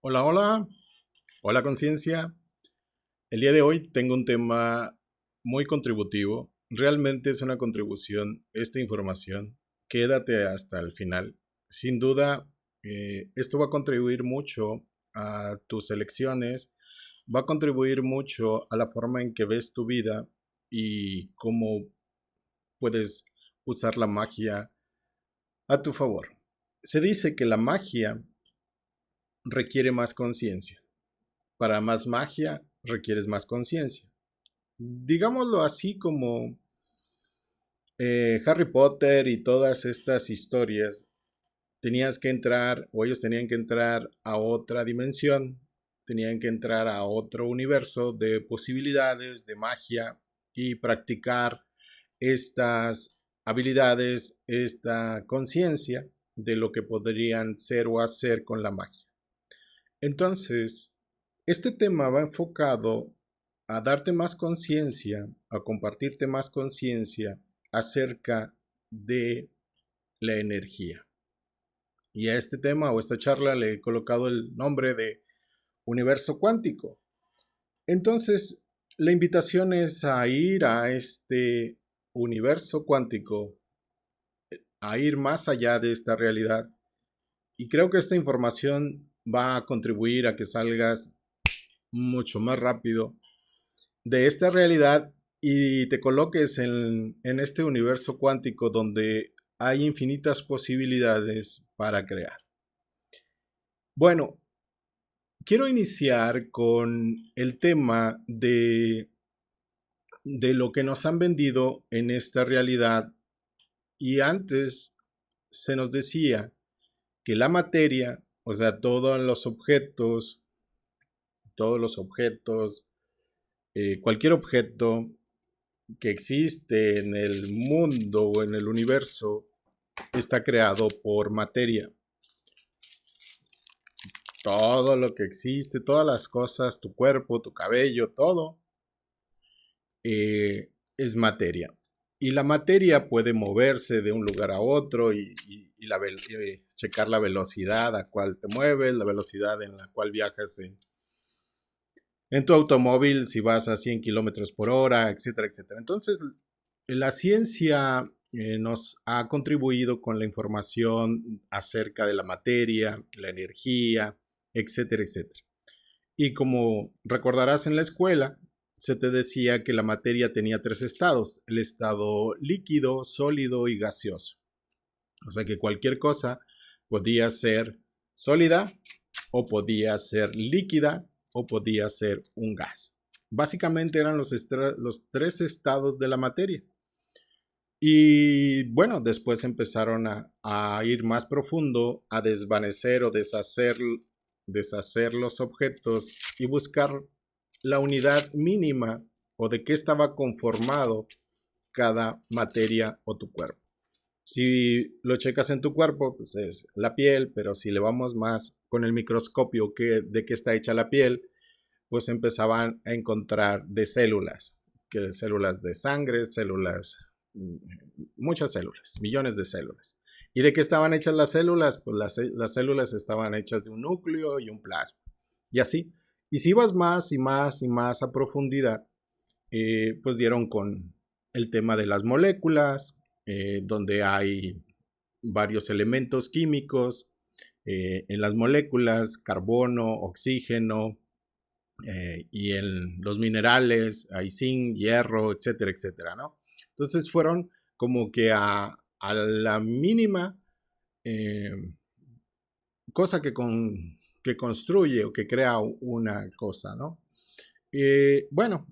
Hola, hola, hola conciencia. El día de hoy tengo un tema muy contributivo. Realmente es una contribución esta información. Quédate hasta el final. Sin duda, esto va a contribuir mucho a tus elecciones, va a contribuir mucho a la forma en que ves tu vida y cómo puedes usar la magia a tu favor. Se dice que la magia requiere más conciencia. Para más magia requieres más conciencia. Digámoslo así como Harry Potter y todas estas historias, tenías que entrar, o ellos tenían que entrar a otra dimensión, tenían que entrar a otro universo de posibilidades, de magia y practicar estas habilidades, esta conciencia de lo que podrían ser o hacer con la magia. Entonces, este tema va enfocado a darte más conciencia, a compartirte más conciencia acerca de la energía. Y a este tema o esta charla le he colocado el nombre de universo cuántico. Entonces, la invitación es a ir a este universo cuántico, a ir más allá de esta realidad. Y creo que esta información va a contribuir a que salgas mucho más rápido de esta realidad y te coloques en este universo cuántico donde hay infinitas posibilidades para crear. Bueno, quiero iniciar con el tema de lo que nos han vendido en esta realidad y antes se nos decía que la materia, o sea, todos los objetos, cualquier objeto que existe en el mundo o en el universo está creado por materia. Todo lo que existe, todas las cosas, tu cuerpo, tu cabello, todo es materia. Y la materia puede moverse de un lugar a otro y checar la velocidad a cual te mueves, la velocidad en la cual viajas en tu automóvil, si vas a 100 kilómetros por hora, etcétera, etcétera. Entonces, la ciencia nos ha contribuido con la información acerca de la materia, la energía, etcétera, etcétera. Y como recordarás en la escuela, se te decía que la materia tenía tres estados, el estado líquido, sólido y gaseoso. O sea que cualquier cosa podía ser sólida o podía ser líquida o podía ser un gas. Básicamente eran los tres estados de la materia. Y bueno, después empezaron a ir más profundo, a desvanecer o deshacer los objetos y buscar la unidad mínima o de qué estaba conformado cada materia o tu cuerpo. Si lo checas en tu cuerpo, pues es la piel, pero si le vamos más con el microscopio de qué está hecha la piel, pues empezaban a encontrar de células, que células de sangre, células, muchas células, millones de células. ¿Y de qué estaban hechas las células? Pues las células estaban hechas de un núcleo y un plasma. Y así. Y si vas más y más y más a profundidad, pues dieron con el tema de las moléculas, donde hay varios elementos químicos en las moléculas, carbono, oxígeno, y en los minerales hay zinc, hierro, etcétera, etcétera, ¿no? Entonces fueron como que a la mínima eh, cosa que construye o que crea una cosa, ¿no? Bueno,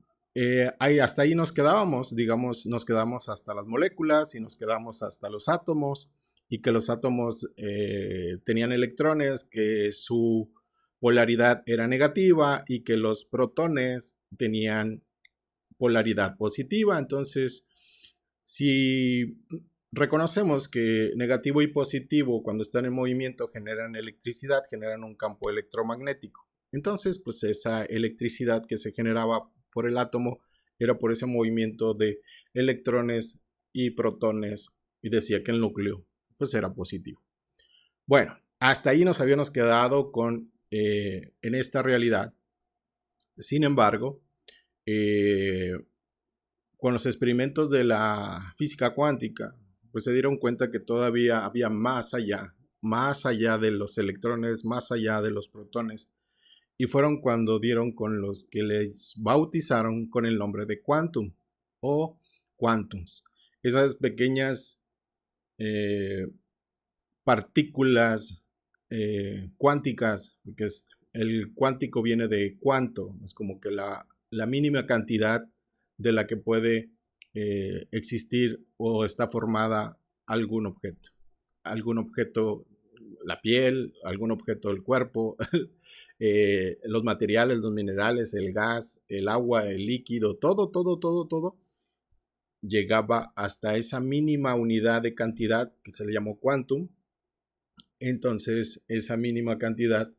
hasta ahí nos quedábamos, digamos, nos quedamos hasta las moléculas y nos quedamos hasta los átomos y que los átomos tenían electrones, que su polaridad era negativa y que los protones tenían polaridad positiva. Entonces, si reconocemos que negativo y positivo cuando están en movimiento generan electricidad, generan un campo electromagnético. Entonces, pues esa electricidad que se generaba por el átomo era por ese movimiento de electrones y protones y decía que el núcleo pues era positivo. Bueno, hasta ahí nos habíamos quedado con en esta realidad. Sin embargo, con los experimentos de la física cuántica, pues se dieron cuenta que todavía había más allá de los electrones, más allá de los protones, y fueron cuando dieron con los que les bautizaron con el nombre de quantum o quantums. Esas pequeñas partículas cuánticas, que el cuántico viene de cuánto, es como que la mínima cantidad de la que puede existir o está formada algún objeto, la piel, algún objeto del cuerpo, los materiales, los minerales, el gas, el agua, el líquido, todo llegaba hasta esa mínima unidad de cantidad que se le llamó quantum. Entonces esa mínima cantidad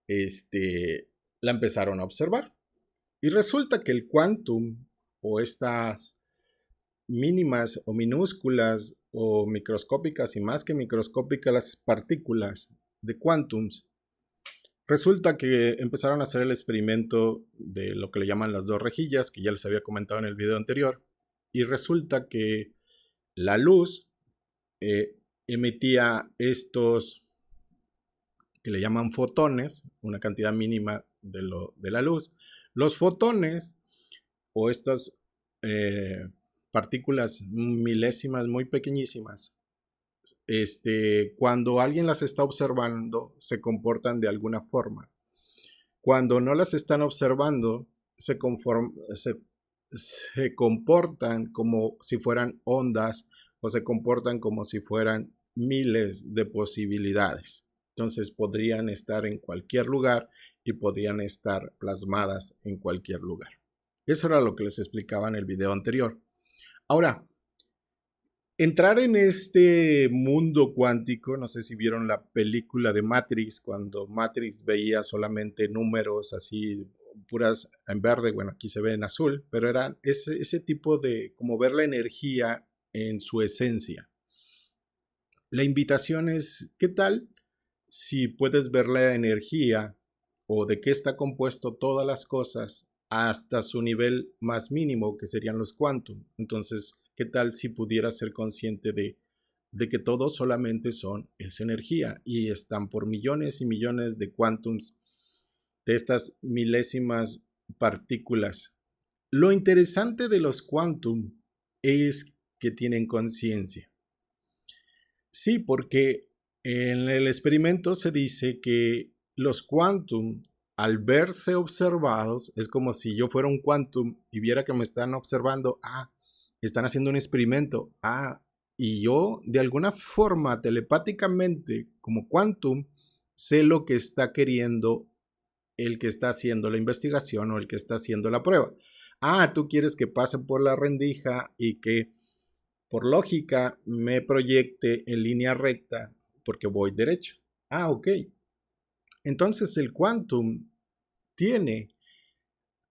la empezaron a observar. Y resulta que el quantum o estas mínimas o minúsculas o microscópicas y más que microscópicas las partículas de quantums, resulta que empezaron a hacer el experimento de lo que le llaman las dos rejillas, que ya les había comentado en el video anterior, y resulta que la luz emitía estos que le llaman fotones, una cantidad mínima de la luz. Los fotones o estas partículas milésimas muy pequeñísimas, cuando alguien las está observando, se comportan de alguna forma. Cuando no las están observando, se comportan como si fueran ondas o se comportan como si fueran miles de posibilidades. Entonces podrían estar en cualquier lugar y podrían estar plasmadas en cualquier lugar. Eso era lo que les explicaba en el video anterior. Ahora, entrar en este mundo cuántico, no sé si vieron la película de Matrix, cuando Matrix veía solamente números así puras en verde, bueno, aquí se ve en azul, pero era ese tipo de como ver la energía en su esencia. La invitación es, ¿qué tal si puedes ver la energía o de qué está compuesto todas las cosas hasta su nivel más mínimo, que serían los quantum? Entonces, ¿qué tal si pudieras ser consciente de que todo solamente es energía y están por millones y millones de quantums de estas milésimas partículas? Lo interesante de los quantum es que tienen conciencia. Sí, porque en el experimento se dice que los quantum, al verse observados, es como si yo fuera un quantum y viera que me están observando. Están haciendo un experimento. Y yo de alguna forma telepáticamente, como quantum, sé lo que está queriendo el que está haciendo la investigación o el que está haciendo la prueba. Tú quieres que pase por la rendija y que por lógica me proyecte en línea recta porque voy derecho. Ok. Entonces el quantum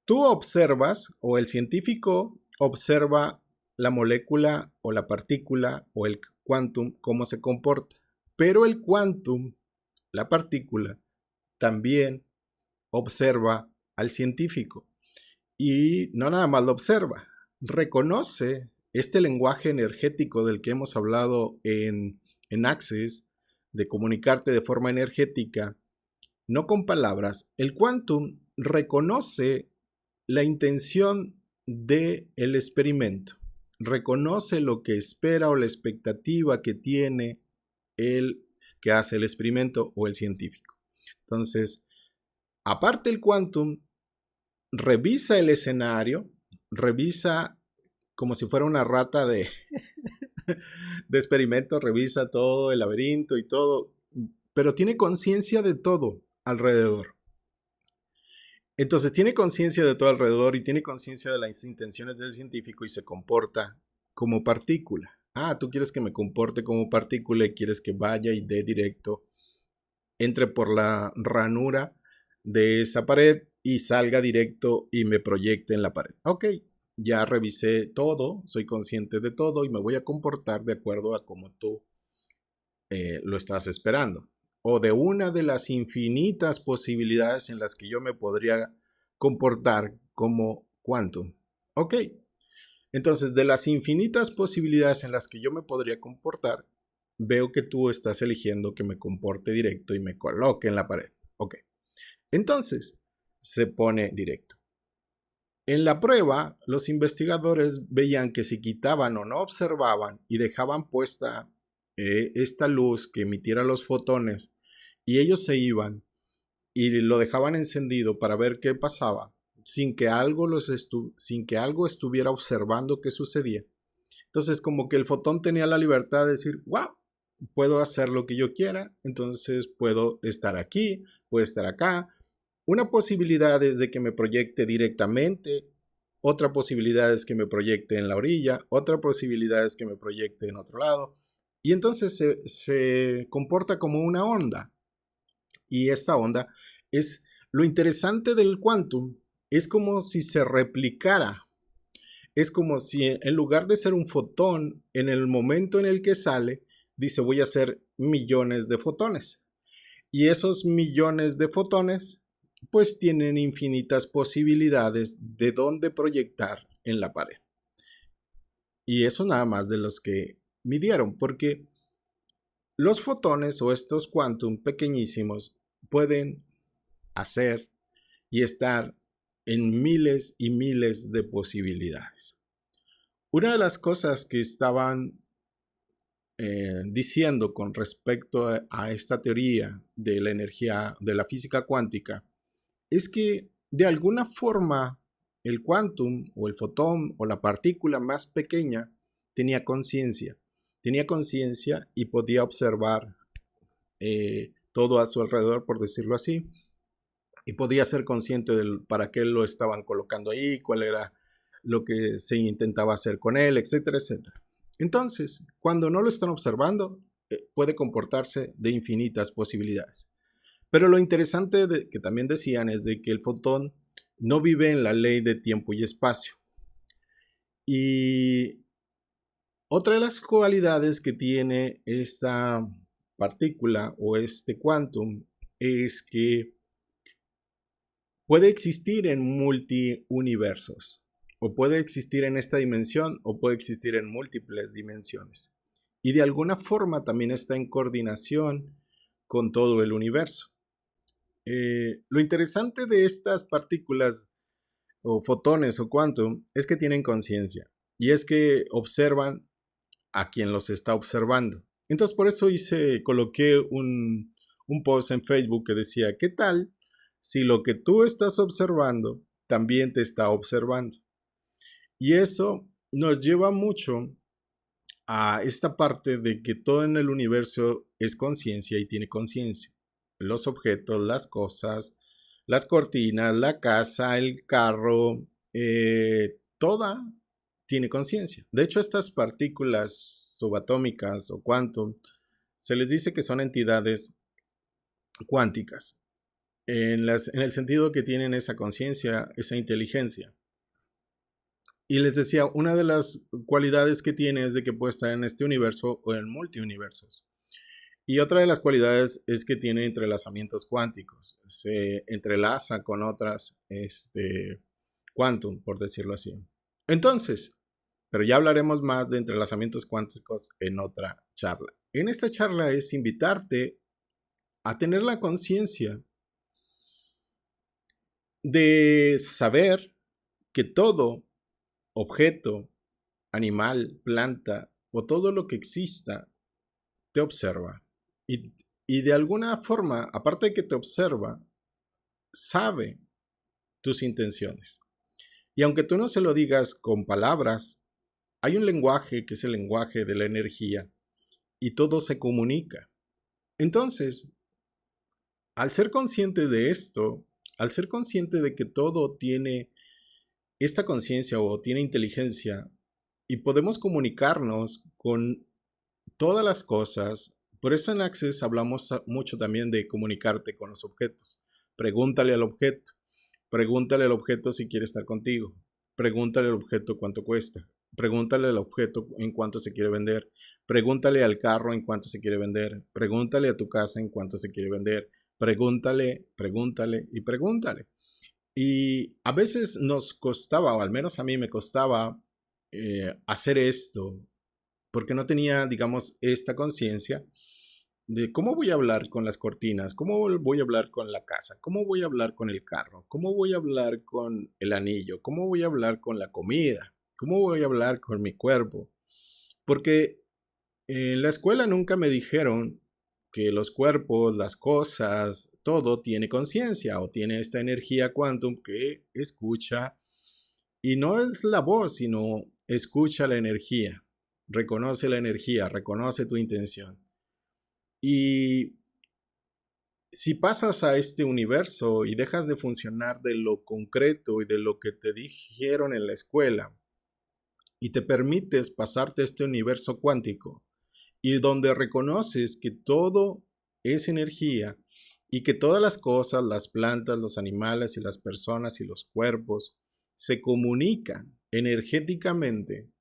tú observas o el científico observa la molécula o la partícula o el quantum cómo se comporta. Pero el quantum, la partícula, también observa al científico. Y no nada más lo observa, reconoce este lenguaje energético del que hemos hablado en Access, de comunicarte de forma energética, no con palabras. El quantum reconoce la intención del experimento, reconoce lo que espera o la expectativa que tiene el que hace el experimento o el científico. Entonces, aparte el quantum revisa el escenario, revisa como si fuera una rata de experimento, revisa todo el laberinto y todo, pero tiene conciencia de todo alrededor. Entonces tiene conciencia de todo alrededor y tiene conciencia de las intenciones del científico y se comporta como partícula. Tú quieres que me comporte como partícula y quieres que vaya y dé directo, entre por la ranura de esa pared y salga directo y me proyecte en la pared. Ok, ya revisé todo, soy consciente de todo y me voy a comportar de acuerdo a como tú lo estás esperando. o de una de las infinitas posibilidades en las que yo me podría comportar como quantum. Ok, entonces de las infinitas posibilidades en las que yo me podría comportar, veo que tú estás eligiendo que me comporte directo y me coloque en la pared. Ok, entonces se pone directo. En la prueba, los investigadores veían que si quitaban o no observaban y dejaban puesta esta luz que emitiera los fotones y ellos se iban y lo dejaban encendido para ver qué pasaba, sin que algo estuviera observando qué sucedía. Entonces como que el fotón tenía la libertad de decir, wow, puedo hacer lo que yo quiera, entonces puedo estar aquí, puedo estar acá. Una posibilidad es de que me proyecte directamente, otra posibilidad es que me proyecte en la orilla, otra posibilidad es que me proyecte en otro lado. Y entonces se comporta como una onda. Y esta onda es lo interesante del quantum, es como si se replicara. Es como si en lugar de ser un fotón, en el momento en el que sale, dice voy a hacer millones de fotones. Y esos millones de fotones pues tienen infinitas posibilidades de dónde proyectar en la pared. Y eso nada más de los que midieron, porque los fotones o estos quantum pequeñísimos pueden hacer y estar en miles y miles de posibilidades. Una de las cosas que estaban diciendo con respecto a esta teoría de la energía, de la física cuántica, es que de alguna forma el quantum o el fotón o la partícula más pequeña tenía conciencia y podía observar todo a su alrededor, por decirlo así, y podía ser consciente de para qué lo estaban colocando ahí, cuál era lo que se intentaba hacer con él, etcétera, etcétera. Entonces, cuando no lo están observando, puede comportarse de infinitas posibilidades. Pero lo interesante que también decían es de que el fotón no vive en la ley de tiempo y espacio. Y otra de las cualidades que tiene esta partícula o este quantum es que puede existir en multiuniversos, o puede existir en esta dimensión, o puede existir en múltiples dimensiones. Y de alguna forma también está en coordinación con todo el universo. Lo interesante de estas partículas o fotones o quantum es que tienen conciencia y es que observan a quien los está observando. Entonces por eso coloqué un post en Facebook que decía, ¿qué tal si lo que tú estás observando también te está observando? Y eso nos lleva mucho a esta parte de que todo en el universo es conciencia y tiene conciencia. Los objetos, las cosas, las cortinas, la casa, el carro, toda tiene conciencia. De hecho, estas partículas subatómicas o quantum se les dice que son entidades cuánticas, en el sentido que tienen esa conciencia, esa inteligencia. Y les decía, una de las cualidades que tiene es de que puede estar en este universo o en multiuniversos. Y otra de las cualidades es que tiene entrelazamientos cuánticos. Se entrelaza con otras quantum, por decirlo así. Entonces, pero ya hablaremos más de entrelazamientos cuánticos en otra charla. En esta charla es invitarte a tener la conciencia de saber que todo objeto, animal, planta o todo lo que exista te observa. Y de alguna forma, aparte de que te observa, sabe tus intenciones. Y aunque tú no se lo digas con palabras, hay un lenguaje que es el lenguaje de la energía y todo se comunica. Entonces, al ser consciente de esto, al ser consciente de que todo tiene esta conciencia o tiene inteligencia y podemos comunicarnos con todas las cosas. Por eso en Access hablamos mucho también de comunicarte con los objetos. Pregúntale al objeto si quiere estar contigo, pregúntale al objeto cuánto cuesta, pregúntale al objeto en cuánto se quiere vender, Pregúntale al carro en cuánto se quiere vender. Pregúntale a tu casa en cuánto se quiere vender. Pregúntale, pregúntale y pregúntale. Y a veces nos costaba, o al menos a mí me costaba, hacer esto, porque no tenía, digamos, esta conciencia de cómo voy a hablar con las cortinas, cómo voy a hablar con la casa, cómo voy a hablar con el carro, cómo voy a hablar con el anillo, cómo voy a hablar con la comida, cómo voy a hablar con mi cuerpo. Porque en la escuela nunca me dijeron que los cuerpos, las cosas, todo tiene conciencia o tiene esta energía quantum que escucha, y no es la voz, sino escucha la energía, reconoce la energía, reconoce tu intención. Y si pasas a este universo y dejas de funcionar de lo concreto y de lo que te dijeron en la escuela y te permites pasarte a este universo cuántico y donde reconoces que todo es energía y que todas las cosas, las plantas, los animales y las personas y los cuerpos se comunican energéticamente,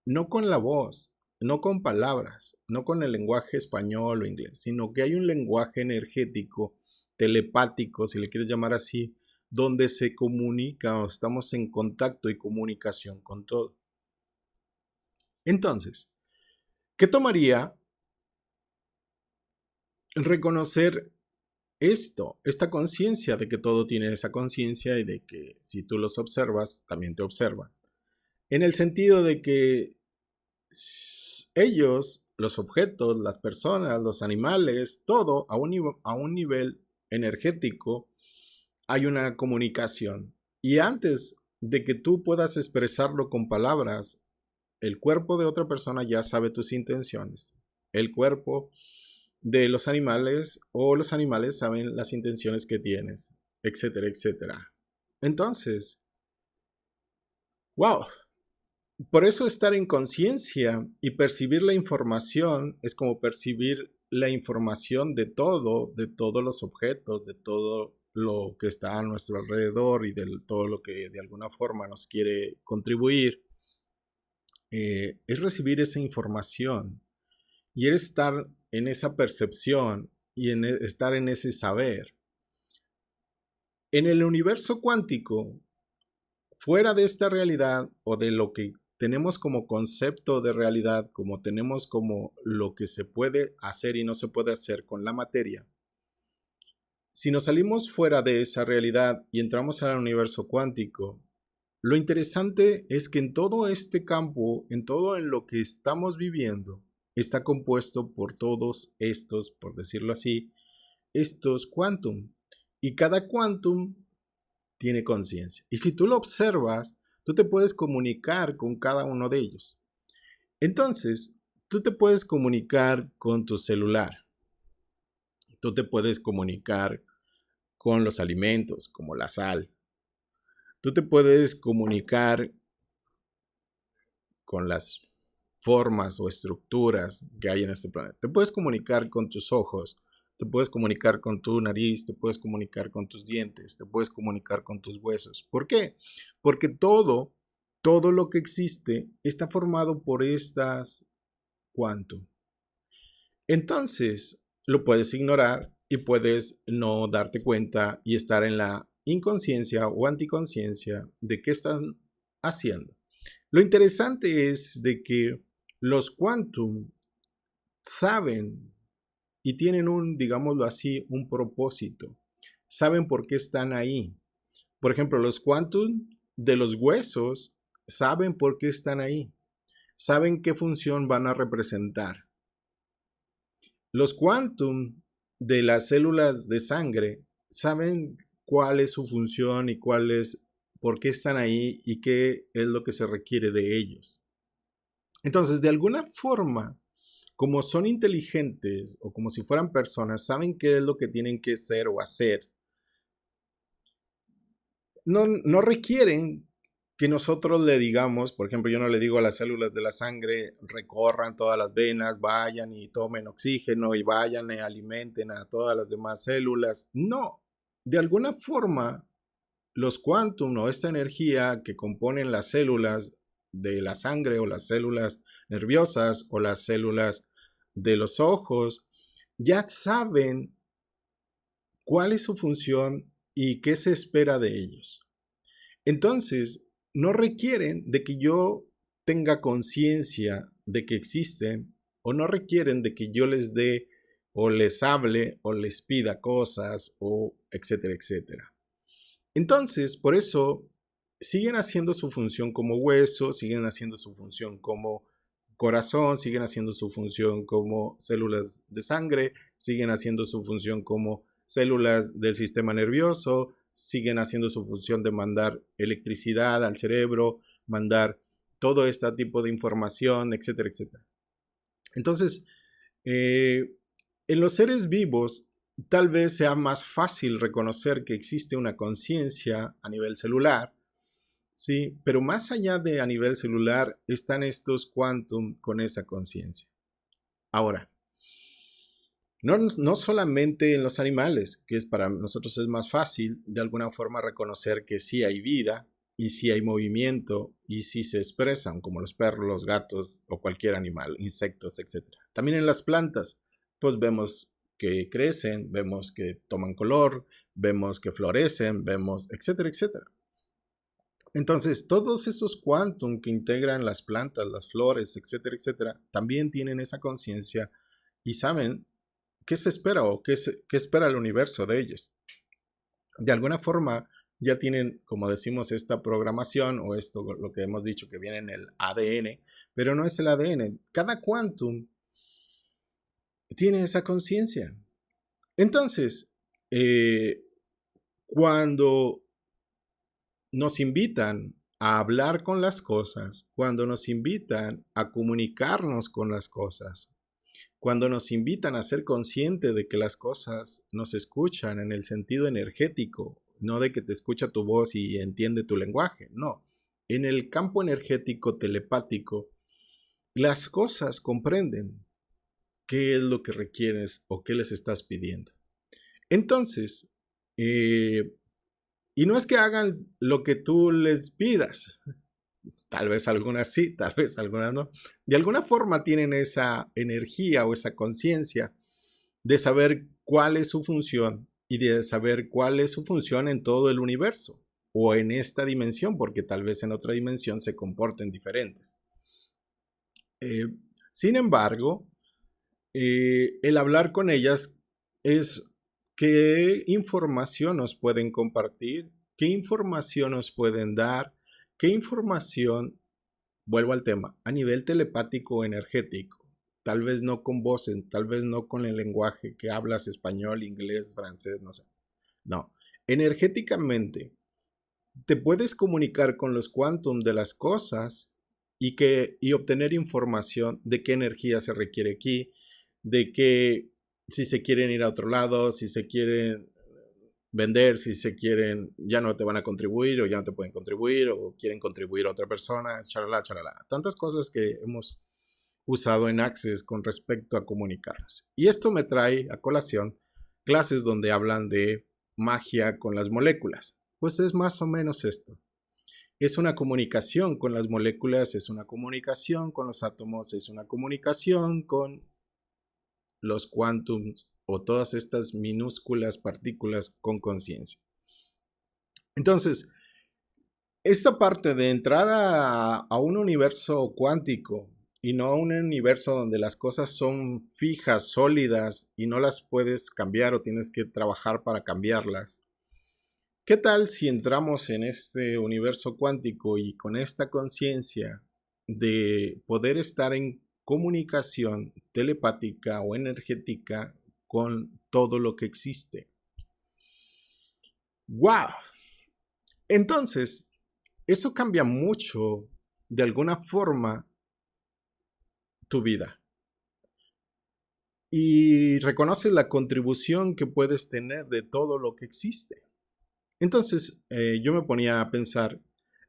no con la voz, no con palabras, no con el lenguaje español o inglés, sino que hay un lenguaje energético, telepático, si le quieres llamar así, donde se comunica o estamos en contacto y comunicación con todo. Entonces, ¿qué tomaría reconocer esto, esta conciencia de que todo tiene esa conciencia y de que si tú los observas, también te observan? En el sentido de que ellos, los objetos, las personas, los animales, todo a un nivel energético, hay una comunicación. Y antes de que tú puedas expresarlo con palabras, el cuerpo de otra persona ya sabe tus intenciones. El cuerpo de los animales o los animales saben las intenciones que tienes, etcétera, etcétera. Entonces, wow. Por eso estar en conciencia y percibir la información es como percibir la información de todo, de todos los objetos, de todo lo que está a nuestro alrededor y de todo lo que de alguna forma nos quiere contribuir. Es recibir esa información y es estar en esa percepción y estar en ese saber. En el universo cuántico, fuera de esta realidad o de lo que tenemos como concepto de realidad, como tenemos como lo que se puede hacer y no se puede hacer con la materia, si nos salimos fuera de esa realidad y entramos al universo cuántico, lo interesante es que en todo este campo, en todo en lo que estamos viviendo, está compuesto por todos estos, por decirlo así, estos quantum. Y cada quantum tiene conciencia. Y si tú lo observas, tú te puedes comunicar con cada uno de ellos. Entonces, tú te puedes comunicar con tu celular. Tú te puedes comunicar con los alimentos, como la sal. Tú te puedes comunicar con las formas o estructuras que hay en este planeta. Te puedes comunicar con tus ojos, te puedes comunicar con tu nariz, te puedes comunicar con tus dientes, te puedes comunicar con tus huesos. ¿Por qué? Porque todo lo que existe está formado por estas quantum. Entonces, lo puedes ignorar y puedes no darte cuenta y estar en la inconsciencia o anticonciencia de qué están haciendo. Lo interesante es de que los quantum saben y tienen un, digámoslo así, un propósito. Saben por qué están ahí. Por ejemplo, los quantum de los huesos saben por qué están ahí. Saben qué función van a representar. Los quantum de las células de sangre saben cuál es su función y cuál es, por qué están ahí y qué es lo que se requiere de ellos. Entonces, de alguna forma, como son inteligentes o como si fueran personas, saben qué es lo que tienen que ser o hacer. No requieren que nosotros le digamos, por ejemplo, yo no le digo a las células de la sangre, recorran todas las venas, vayan y tomen oxígeno y vayan y alimenten a todas las demás células. No, de alguna forma, los quantum o esta energía que componen las células de la sangre o las células nerviosas o las células de los ojos, ya saben cuál es su función y qué se espera de ellos. Entonces, no requieren de que yo tenga conciencia de que existen, o no requieren de que yo les dé o les hable o les pida cosas, o etcétera, etcétera. Entonces, por eso siguen haciendo su función como hueso, siguen haciendo su función como corazón, siguen haciendo su función como células de sangre, siguen haciendo su función como células del sistema nervioso, siguen haciendo su función de mandar electricidad al cerebro, mandar todo este tipo de información, etcétera, etcétera. Entonces, en los seres vivos, tal vez sea más fácil reconocer que existe una conciencia a nivel celular, ¿sí? Pero más allá de a nivel celular están estos quantum con esa conciencia. Ahora, no solamente en los animales, que es para nosotros es más fácil de alguna forma reconocer que sí hay vida y sí hay movimiento y sí se expresan, como los perros, los gatos o cualquier animal, insectos, etc. También en las plantas, pues vemos que crecen, vemos que toman color, vemos que florecen, vemos, etcétera, etcétera. Entonces, todos esos quantum que integran las plantas, las flores, etcétera, etcétera, también tienen esa conciencia y saben qué se espera o qué espera el universo de ellos. De alguna forma ya tienen, como decimos, esta programación o esto, lo que hemos dicho que viene en el ADN, pero no es el ADN. Cada quantum tiene esa conciencia. Entonces, cuando nos invitan a hablar con las cosas, cuando nos invitan a comunicarnos con las cosas, cuando nos invitan a ser conscientes de que las cosas nos escuchan en el sentido energético, no de que te escucha tu voz y entiende tu lenguaje, no. En el campo energético telepático, las cosas comprenden qué es lo que requieres o qué les estás pidiendo. Entonces, y no es que hagan lo que tú les pidas, tal vez algunas sí, tal vez algunas no. De alguna forma tienen esa energía o esa conciencia de saber cuál es su función y de saber cuál es su función en todo el universo o en esta dimensión, porque tal vez en otra dimensión se comporten diferentes. Sin embargo, el hablar con ellas es qué información nos pueden compartir, qué información nos pueden dar, qué información, vuelvo al tema, a nivel telepático o energético. Tal vez no con voces, tal vez no con el lenguaje que hablas español, inglés, francés, no sé. No, energéticamente te puedes comunicar con los quantum de las cosas y obtener información de qué energía se requiere aquí, de que si se quieren ir a otro lado, si se quieren vender, si se quieren, ya no te van a contribuir o ya no te pueden contribuir o quieren contribuir a otra persona, chalala, chalala. Tantas cosas que hemos usado en Access con respecto a comunicarnos. Y esto me trae a colación clases donde hablan de magia con las moléculas. Pues es más o menos esto. Es una comunicación con las moléculas, es una comunicación con los átomos, es una comunicación con los quantums o todas estas minúsculas partículas con conciencia. Entonces, esta parte de entrar a un universo cuántico y no a un universo donde las cosas son fijas, sólidas y no las puedes cambiar o tienes que trabajar para cambiarlas. ¿Qué tal si entramos en este universo cuántico y con esta conciencia de poder estar en comunicación telepática o energética con todo lo que existe? ¡Wow! Entonces, eso cambia mucho, de alguna forma, tu vida. Y reconoces la contribución que puedes tener de todo lo que existe. Entonces, yo me ponía a pensar,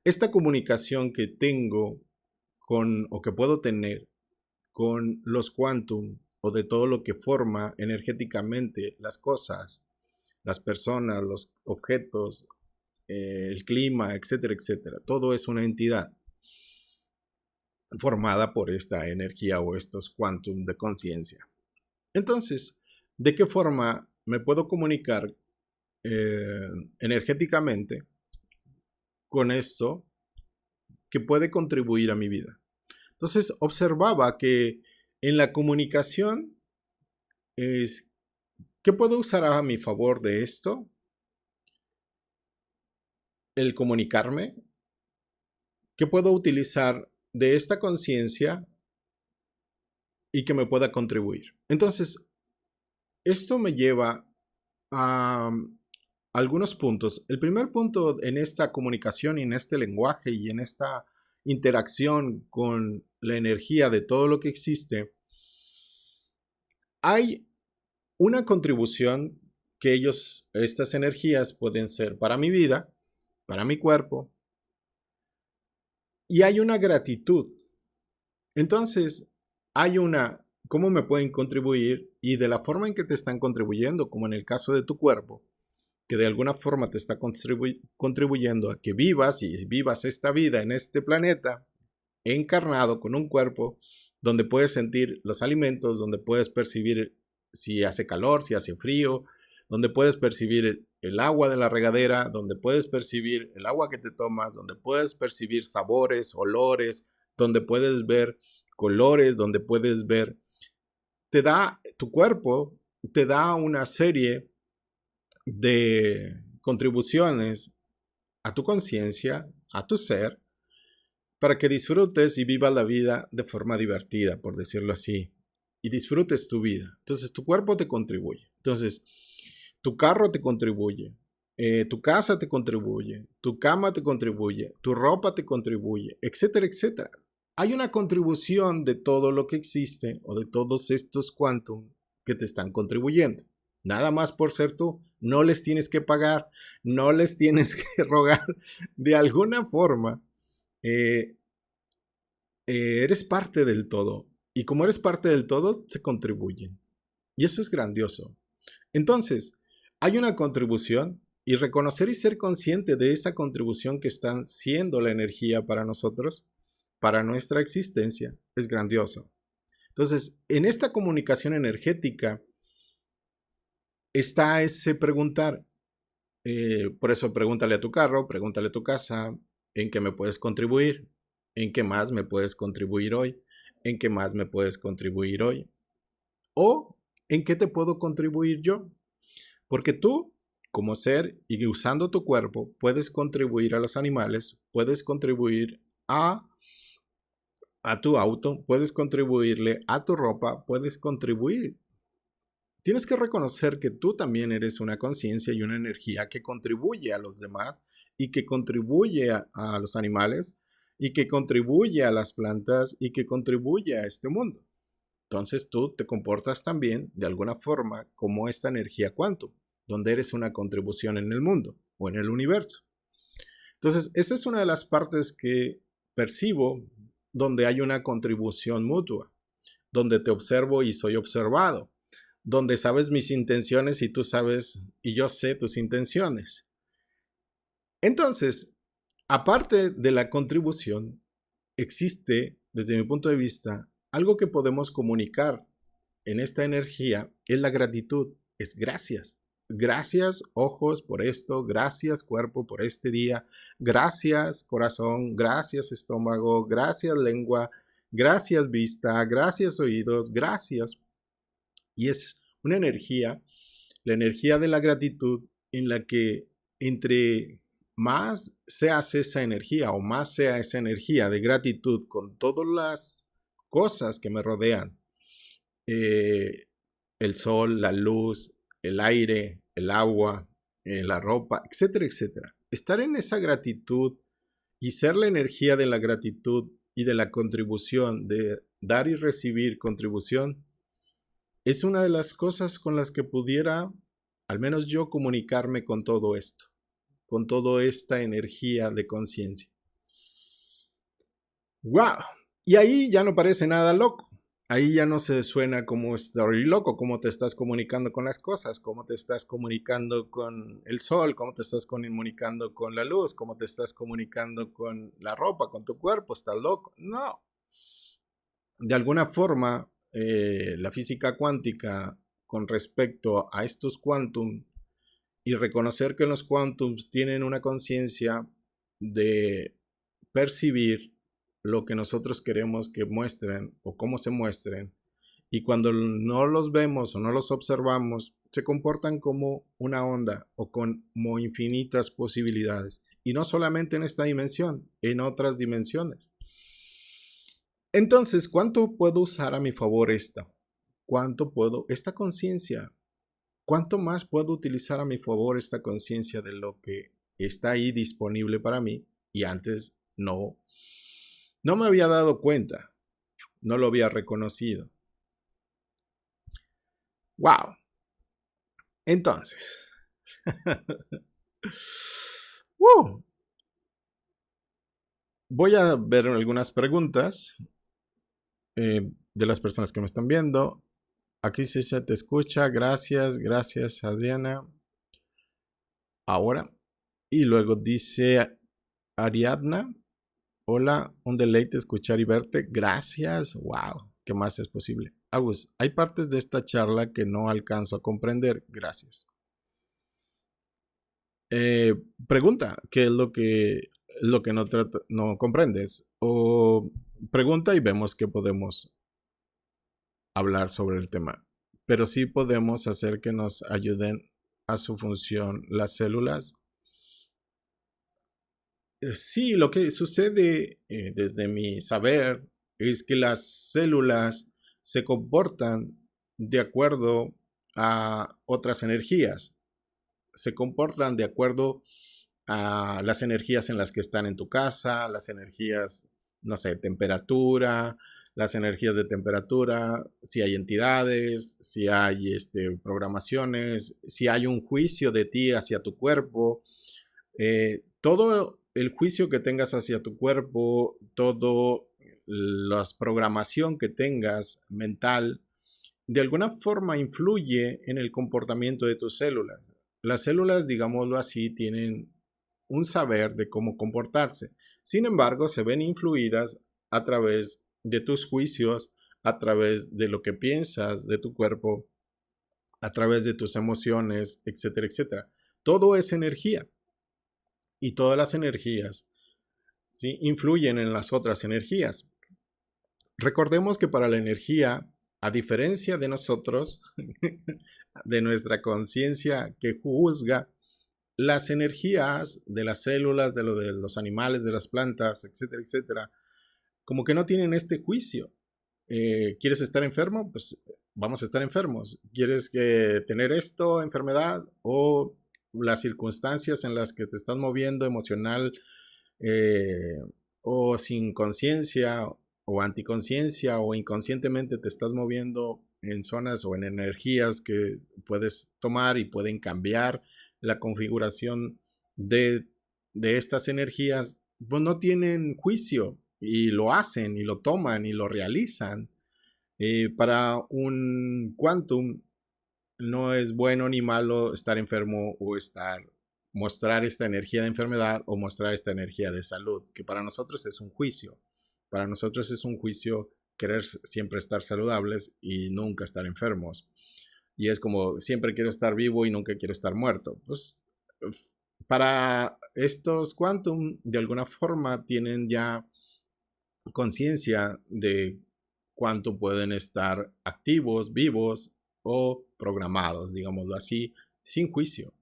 esta comunicación que tengo o que puedo tener con los quantum o de todo lo que forma energéticamente las cosas, las personas, los objetos, el clima, etcétera, etcétera. Todo es una entidad. formada por esta energía o estos quantum de conciencia. Entonces, ¿de qué forma me puedo comunicar energéticamente con esto que puede contribuir a mi vida? Entonces, observaba que en la comunicación ¿qué puedo usar a mi favor de esto? El comunicarme. ¿Qué puedo utilizar de esta conciencia y que me pueda contribuir? Entonces, esto me lleva a algunos puntos. El primer punto en esta comunicación y en este lenguaje y en esta interacción con la energía de todo lo que existe, hay una contribución que estas energías pueden ser para mi vida, para mi cuerpo, y hay una gratitud. Entonces, ¿cómo me pueden contribuir? Y de la forma en que te están contribuyendo, como en el caso de tu cuerpo, que de alguna forma te está contribuyendo a que vivas y vivas esta vida en este planeta, encarnado con un cuerpo donde puedes sentir los alimentos, donde puedes percibir si hace calor, si hace frío, donde puedes percibir el agua de la regadera, donde puedes percibir el agua que te tomas, donde puedes percibir sabores, olores, donde puedes ver colores, donde puedes ver, tu cuerpo te da una serie de contribuciones a tu conciencia, a tu ser, para que disfrutes y vivas la vida de forma divertida, por decirlo así, y disfrutes tu vida. Entonces, tu cuerpo te contribuye. Entonces, tu carro te contribuye, tu casa te contribuye, tu cama te contribuye, tu ropa te contribuye, etcétera, etcétera. Hay una contribución de todo lo que existe o de todos estos quantum que te están contribuyendo. Nada más por ser tú. No les tienes que pagar, no les tienes que rogar. De alguna forma, eres parte del todo. Y como eres parte del todo, se contribuyen. Y eso es grandioso. Entonces, hay una contribución y reconocer y ser consciente de esa contribución que están siendo la energía para nosotros, para nuestra existencia, es grandioso. Entonces, en esta comunicación energética está ese preguntar. Por eso pregúntale a tu carro, pregúntale a tu casa, ¿en qué me puedes contribuir? ¿En qué más me puedes contribuir hoy? ¿En qué más me puedes contribuir hoy? ¿O en qué te puedo contribuir yo? Porque tú, como ser y usando tu cuerpo, puedes contribuir a los animales, puedes contribuir a tu auto, puedes contribuirle a tu ropa, puedes contribuir. Tienes que reconocer que tú también eres una conciencia y una energía que contribuye a los demás y que contribuye a los animales y que contribuye a las plantas y que contribuye a este mundo. Entonces tú te comportas también de alguna forma como esta energía quantum, donde eres una contribución en el mundo o en el universo. Entonces, esa es una de las partes que percibo donde hay una contribución mutua, donde te observo y soy observado, donde sabes mis intenciones y tú sabes y yo sé tus intenciones. Entonces, aparte de la contribución, existe, desde mi punto de vista, algo que podemos comunicar en esta energía, es la gratitud, es gracias. Gracias ojos por esto, gracias cuerpo por este día, gracias corazón, gracias estómago, gracias lengua, gracias vista, gracias oídos, gracias. Y es una energía, la energía de la gratitud, en la que entre más se hace esa energía o más sea esa energía de gratitud con todas las cosas que me rodean, el sol, la luz, el aire, el agua, la ropa, etcétera, etcétera. Estar en esa gratitud y ser la energía de la gratitud y de la contribución, de dar y recibir contribución, es una de las cosas con las que pudiera, al menos yo, comunicarme con todo esto, con toda esta energía de conciencia. ¡Wow! Y ahí ya no parece nada loco. Ahí ya no se suena como story loco, cómo te estás comunicando con las cosas, cómo te estás comunicando con el sol, cómo te estás comunicando con la luz, cómo te estás comunicando con la ropa, con tu cuerpo, estás loco. No. De alguna forma, la física cuántica con respecto a estos quantum y reconocer que los quantums tienen una conciencia de percibir lo que nosotros queremos que muestren o cómo se muestren, y cuando no los vemos o no los observamos, se comportan como una onda o como infinitas posibilidades. Y no solamente en esta dimensión, en otras dimensiones. Entonces, ¿cuánto puedo usar a mi favor esta conciencia? ¿Cuánto más puedo utilizar a mi favor esta conciencia de lo que está ahí disponible para mí? Y antes no me había dado cuenta, no lo había reconocido. ¡Wow! Entonces, voy a ver algunas preguntas de las personas que me están viendo. Aquí sí se te escucha. Gracias, gracias, Adriana. Ahora. Y luego dice Ariadna. Hola, un deleite escuchar y verte. Gracias. Wow. ¿Qué más es posible? Agus, hay partes de esta charla que no alcanzo a comprender. Gracias. Pregunta, ¿qué es lo que no comprendes? O pregunta y vemos que podemos hablar sobre el tema. Pero sí podemos hacer que nos ayuden a su función las células. Sí, lo que sucede desde mi saber es que las células se comportan de acuerdo a otras energías. Se comportan de acuerdo a las energías en las que están en tu casa, las energías, no sé, temperatura, las energías de temperatura, si hay entidades, si hay programaciones, si hay un juicio de ti hacia tu cuerpo, todo el juicio que tengas hacia tu cuerpo, todo la programación que tengas mental, de alguna forma influye en el comportamiento de tus células. Las células, digámoslo así, tienen un saber de cómo comportarse. Sin embargo, se ven influidas a través de tus juicios, a través de lo que piensas de tu cuerpo, a través de tus emociones, etcétera, etcétera. Todo es energía y todas las energías, ¿sí?, influyen en las otras energías. Recordemos que para la energía, a diferencia de nosotros, de nuestra conciencia que juzga, las energías de las células, de los animales, de las plantas, etcétera, etcétera, como que no tienen este juicio. ¿Quieres estar enfermo? Pues vamos a estar enfermos. ¿Quieres tener enfermedad? O las circunstancias en las que te estás moviendo emocional, eh, o sin conciencia o anticonciencia o inconscientemente te estás moviendo en zonas o en energías que puedes tomar y pueden cambiar la configuración de estas energías, pues no tienen juicio y lo hacen y lo toman y lo realizan. Para un quantum no es bueno ni malo estar enfermo o mostrar esta energía de enfermedad o mostrar esta energía de salud, que para nosotros es un juicio. Para nosotros es un juicio querer siempre estar saludables y nunca estar enfermos. Y es como siempre quiero estar vivo y nunca quiero estar muerto. Pues para estos quantum de alguna forma tienen ya conciencia de cuánto pueden estar activos, vivos o programados, digámoslo así, sin juicio.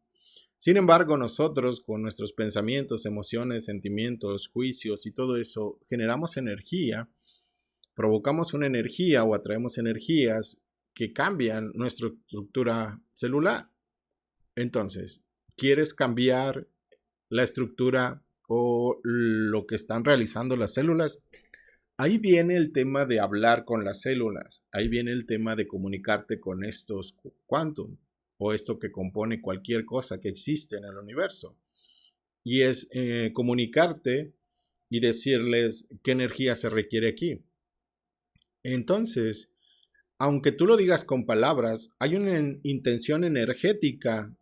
Sin embargo, nosotros con nuestros pensamientos, emociones, sentimientos, juicios y todo eso, generamos energía, provocamos una energía o atraemos energías que cambian nuestra estructura celular. Entonces, ¿quieres cambiar la estructura o lo que están realizando las células? Ahí viene el tema de hablar con las células, ahí viene el tema de comunicarte con estos quantum o esto que compone cualquier cosa que existe en el universo. Y es comunicarte y decirles qué energía se requiere aquí. Entonces, aunque tú lo digas con palabras, hay una intención energética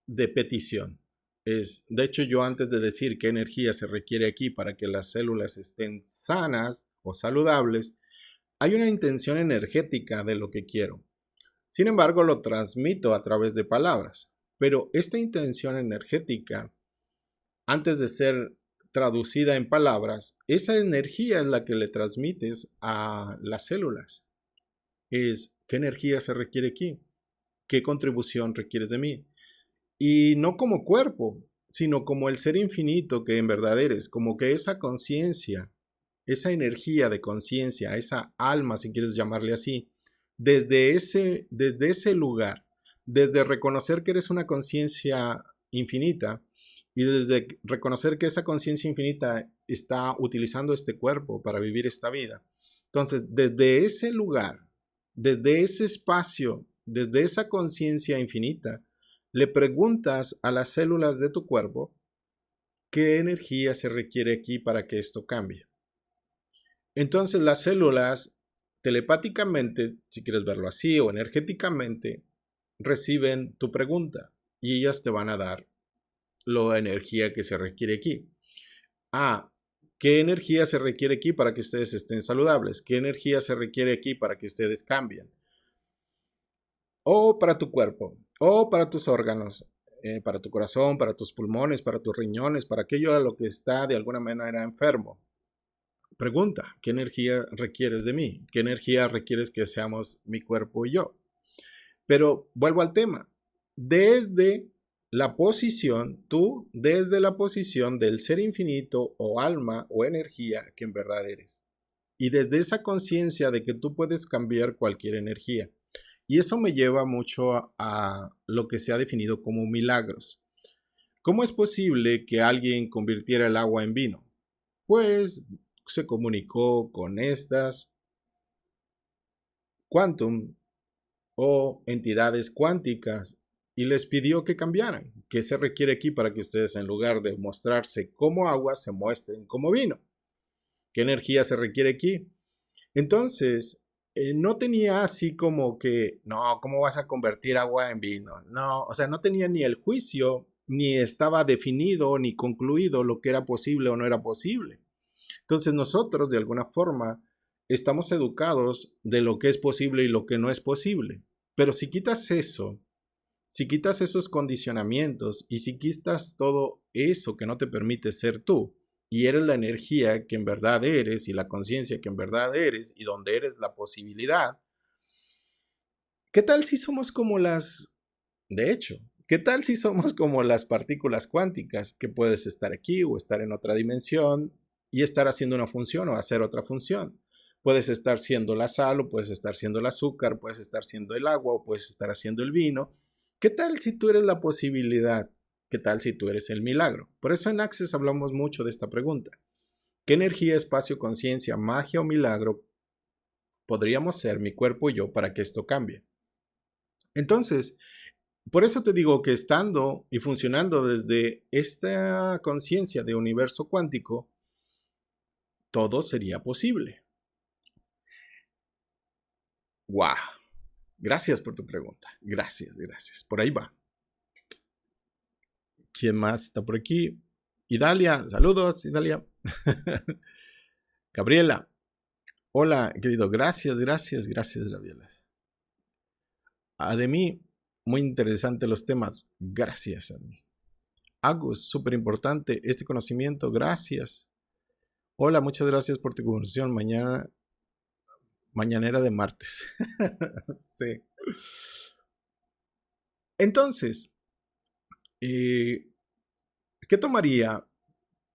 de petición. De hecho, yo antes de decir qué energía se requiere aquí para que las células estén sanas o saludables, hay una intención energética de lo que quiero. Sin embargo, lo transmito a través de palabras. Pero esta intención energética, antes de ser traducida en palabras, esa energía es la que le transmites a las células. Es qué energía se requiere aquí, qué contribución requieres de mí. Y no como cuerpo, sino como el ser infinito que en verdad eres, como que esa conciencia, esa energía de conciencia, esa alma, si quieres llamarle así, desde ese lugar, desde reconocer que eres una conciencia infinita y desde reconocer que esa conciencia infinita está utilizando este cuerpo para vivir esta vida. Entonces, desde ese lugar, desde ese espacio, desde esa conciencia infinita, le preguntas a las células de tu cuerpo qué energía se requiere aquí para que esto cambie. Entonces las células telepáticamente, si quieres verlo así, o energéticamente, reciben tu pregunta y ellas te van a dar la energía que se requiere aquí. ¿Qué energía se requiere aquí para que ustedes estén saludables? ¿Qué energía se requiere aquí para que ustedes cambien? O para tu cuerpo, o para tus órganos, para tu corazón, para tus pulmones, para tus riñones, para aquello a lo que está de alguna manera enfermo. Pregunta, ¿qué energía requieres de mí? ¿Qué energía requieres que seamos mi cuerpo y yo? Pero vuelvo al tema. Desde la posición, tú, desde la posición del ser infinito o alma o energía que en verdad eres. Y desde esa conciencia de que tú puedes cambiar cualquier energía. Y eso me lleva mucho a lo que se ha definido como milagros. ¿Cómo es posible que alguien convirtiera el agua en vino? Pues se comunicó con estas quantum o entidades cuánticas y les pidió que cambiaran. ¿Qué se requiere aquí para que ustedes, en lugar de mostrarse como agua, se muestren como vino? ¿Qué energía se requiere aquí? Entonces, no tenía así como que, no, ¿cómo vas a convertir agua en vino? No, o sea, no tenía ni el juicio, ni estaba definido, ni concluido lo que era posible o no era posible. Entonces nosotros, de alguna forma, estamos educados de lo que es posible y lo que no es posible. Pero si quitas eso, si quitas esos condicionamientos y si quitas todo eso que no te permite ser tú, y eres la energía que en verdad eres y la conciencia que en verdad eres y donde eres la posibilidad, ¿qué tal si somos como de hecho, qué tal si somos como las partículas cuánticas que puedes estar aquí o estar en otra dimensión y estar haciendo una función o hacer otra función? Puedes estar siendo la sal o puedes estar siendo el azúcar, puedes estar siendo el agua o puedes estar haciendo el vino. ¿Qué tal si tú eres la posibilidad? ¿Qué tal si tú eres el milagro? Por eso en Access hablamos mucho de esta pregunta. ¿Qué energía, espacio, conciencia, magia o milagro podríamos ser mi cuerpo y yo para que esto cambie? Entonces, por eso te digo que estando y funcionando desde esta conciencia de universo cuántico, todo sería posible. ¡Wow! Gracias por tu pregunta. Gracias, gracias. Por ahí va. ¿Quién más está por aquí? Idalia, saludos, Idalia. Gabriela, hola, querido. Gracias, gracias, gracias, Gabriela. Ademí, muy interesante los temas. Gracias, Ademí. Agus, súper importante este conocimiento. Gracias. Hola, muchas gracias por tu conversación. Mañanera de martes. Sí. Entonces, ¿qué tomaría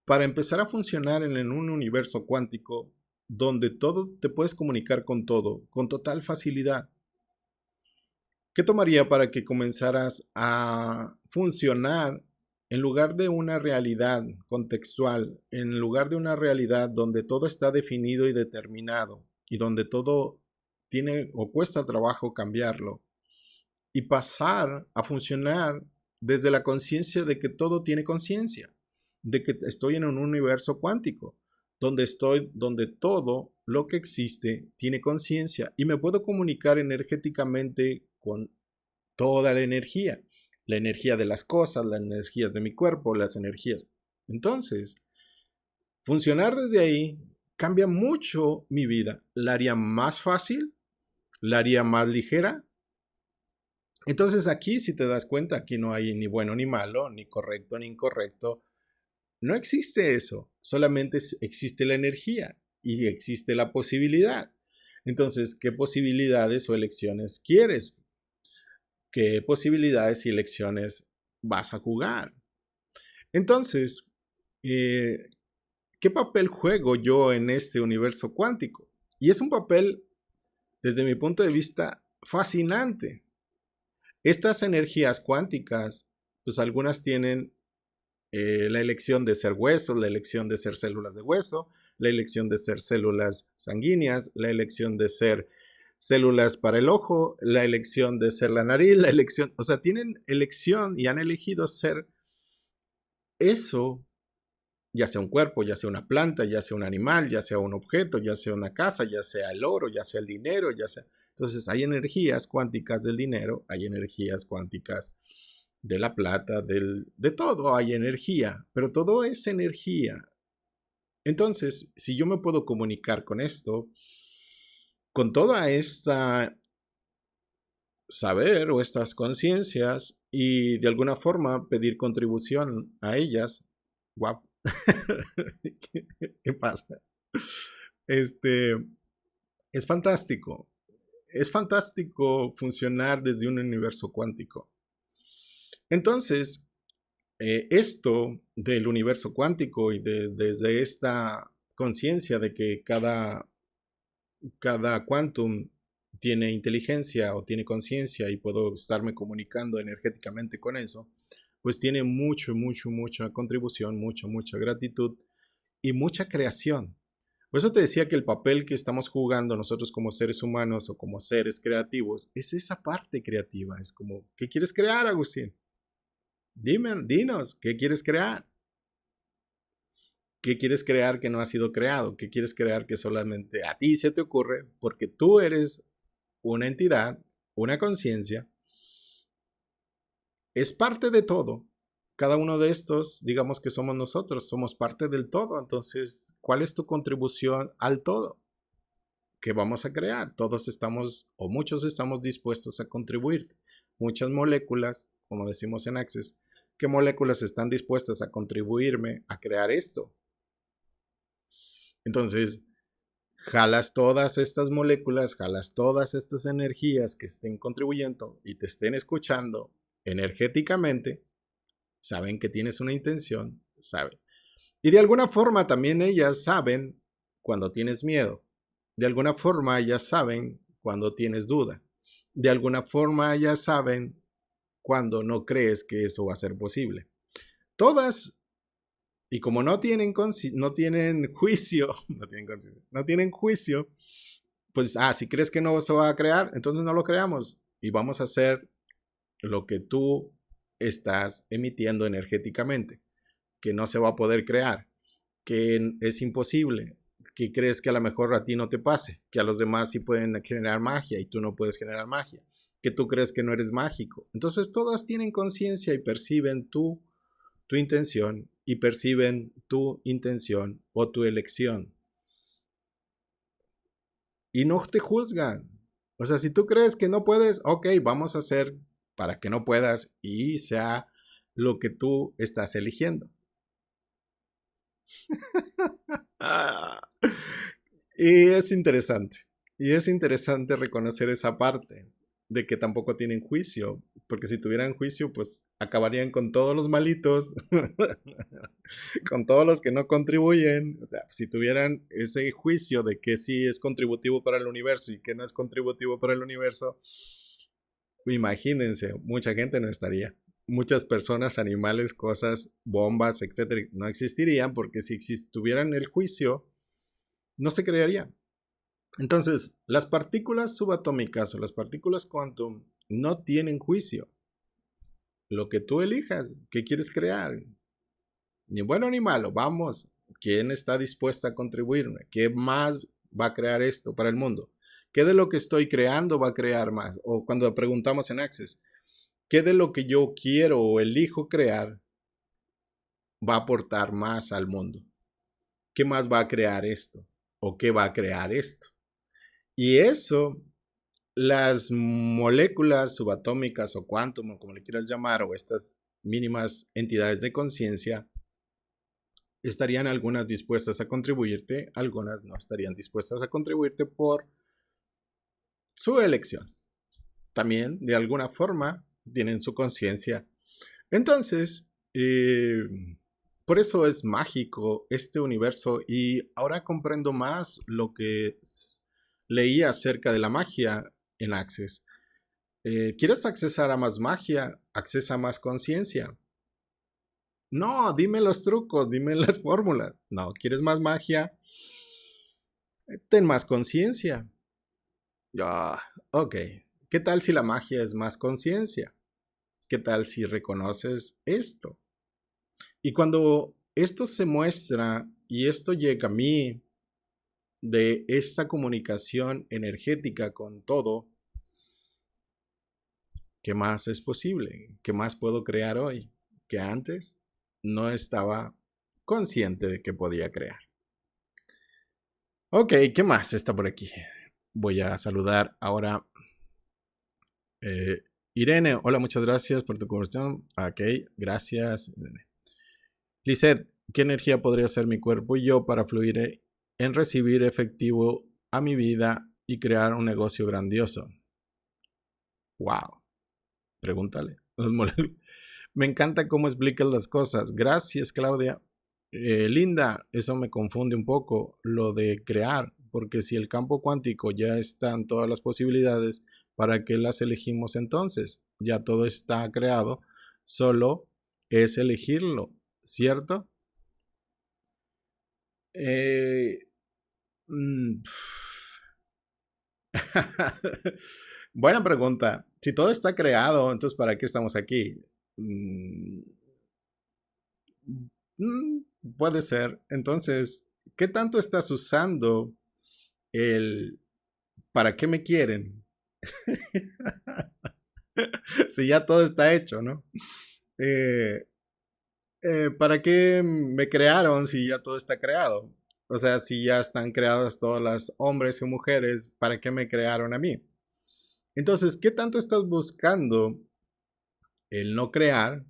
para empezar a funcionar en un universo cuántico donde todo te puedes comunicar con todo, con total facilidad? ¿Qué tomaría para que comenzaras a funcionar en lugar de una realidad contextual, en lugar de una realidad donde todo está definido y determinado y donde todo tiene o cuesta trabajo cambiarlo, y pasar a funcionar desde la conciencia de que todo tiene conciencia, de que estoy en un universo cuántico, donde todo lo que existe tiene conciencia y me puedo comunicar energéticamente con toda la energía de las cosas, las energías de mi cuerpo, las energías. Entonces, funcionar desde ahí cambia mucho mi vida. La haría más fácil, la haría más ligera. Entonces aquí, si te das cuenta, aquí no hay ni bueno ni malo, ni correcto ni incorrecto. No existe eso, solamente existe la energía y existe la posibilidad. Entonces, ¿qué posibilidades o elecciones quieres? ¿Qué posibilidades y elecciones vas a jugar? Entonces, eh, ¿qué papel juego yo en este universo cuántico? Y es un papel, desde mi punto de vista, fascinante. Estas energías cuánticas, pues algunas tienen la elección de ser huesos, la elección de ser células de hueso, la elección de ser células sanguíneas, la elección de ser células para el ojo, la elección de ser la nariz, la elección, o sea, tienen elección y han elegido ser eso, ya sea un cuerpo, ya sea una planta, ya sea un animal, ya sea un objeto, ya sea una casa, ya sea el oro, ya sea el dinero, ya sea... Entonces hay energías cuánticas del dinero, hay energías cuánticas de la plata, de todo hay energía, pero todo es energía. Entonces, si yo me puedo comunicar con esto, con toda esta saber o estas conciencias y de alguna forma pedir contribución a ellas, guau, ¿qué pasa? Este, es fantástico. Es fantástico funcionar desde un universo cuántico. Entonces, esto del universo cuántico y desde esta conciencia de que cada quantum tiene inteligencia o tiene conciencia y puedo estarme comunicando energéticamente con eso, pues tiene mucha contribución, mucha gratitud y mucha creación. Por eso te decía que el papel que estamos jugando nosotros como seres humanos o como seres creativos es esa parte creativa. Es como, ¿qué quieres crear, Agustín? Dime, dinos, ¿qué quieres crear? ¿Qué quieres crear que no ha sido creado? ¿Qué quieres crear que solamente a ti se te ocurre? Porque tú eres una entidad, una conciencia, es parte de todo. Cada uno de estos, digamos que somos nosotros, somos parte del todo. Entonces, ¿cuál es tu contribución al todo que vamos a crear? Todos estamos, o muchos estamos dispuestos a contribuir. Muchas moléculas, como decimos en Access, ¿qué moléculas están dispuestas a contribuirme a crear esto? Entonces, jalas todas estas moléculas, jalas todas estas energías que estén contribuyendo y te estén escuchando energéticamente, saben que tienes una intención, saben. Y de alguna forma también ellas saben cuando tienes miedo. De alguna forma ellas saben cuando tienes duda. De alguna forma ellas saben cuando no crees que eso va a ser posible. Todas, y como no tienen, no tienen juicio, no tienen juicio, pues, si crees que no se va a crear, entonces no lo creamos y vamos a hacer lo que tú estás emitiendo energéticamente, que no se va a poder crear, que es imposible, que crees que a lo mejor a ti no te pase, que a los demás sí pueden generar magia y tú no puedes generar magia, que tú crees que no eres mágico. Entonces todas tienen conciencia y perciben tu intención y perciben tu intención o tu elección. Y no te juzgan. O sea, si tú crees que no puedes, ok, vamos a hacer para que no puedas y sea lo que tú estás eligiendo. Y es interesante. Y es interesante reconocer esa parte de que tampoco tienen juicio, porque si tuvieran juicio, pues acabarían con todos los malitos, con todos los que no contribuyen. O sea, si tuvieran ese juicio de que sí es contributivo para el universo y que no es contributivo para el universo, imagínense, mucha gente no estaría. Muchas personas, animales, cosas, bombas, etcétera, no existirían porque si tuvieran el juicio, no se crearía. Entonces, las partículas subatómicas o las partículas quantum no tienen juicio. Lo que tú elijas, ¿qué quieres crear? Ni bueno ni malo, vamos. ¿Quién está dispuesta a contribuirme? ¿Qué más va a crear esto para el mundo? ¿Qué de lo que estoy creando va a crear más? O cuando preguntamos en Access, ¿qué de lo que yo quiero o elijo crear va a aportar más al mundo? ¿Qué más va a crear esto? o qué va a crear esto. Y eso, las moléculas subatómicas o quantum, o como le quieras llamar, o estas mínimas entidades de conciencia, estarían algunas dispuestas a contribuirte, algunas no estarían dispuestas a contribuirte por su elección. También, de alguna forma, tienen su conciencia. Entonces, por eso es mágico este universo, y ahora comprendo más lo que leí acerca de la magia en Access. ¿Quieres accesar a más magia? Accesa a más conciencia. No, dime los trucos, dime las fórmulas. No, ¿quieres más magia? Ten más conciencia. Ah, ok. ¿Qué tal si la magia es más conciencia? ¿Qué tal si reconoces esto? Y cuando esto se muestra y esto llega a mí de esta comunicación energética con todo, ¿qué más es posible? ¿Qué más puedo crear hoy que antes no estaba consciente de que podía crear? Ok, ¿qué más está por aquí? Voy a saludar ahora. Irene, hola, muchas gracias por tu conversación. Ok, gracias. Lisette, ¿qué energía podría ser mi cuerpo y yo para fluir en recibir efectivo a mi vida y crear un negocio grandioso? Wow, pregúntale. Me encanta cómo explicas las cosas. Gracias, Claudia. Linda, eso me confunde un poco, lo de crear, porque si el campo cuántico ya están todas las posibilidades, ¿para qué las elegimos entonces? Ya todo está creado, solo es elegirlo, ¿cierto? Eh, mm, Buena pregunta. Si todo está creado, entonces ¿para qué estamos aquí? Mm, mm, Puede ser. Entonces, ¿qué tanto estás usando el ¿para qué me quieren? Si ya todo está hecho, ¿no? Eh, ¿Para qué me crearon si ya todo está creado? O sea, si ya están creadas todas las hombres y mujeres, ¿para qué me crearon a mí? Entonces, ¿qué tanto estás buscando el no crear?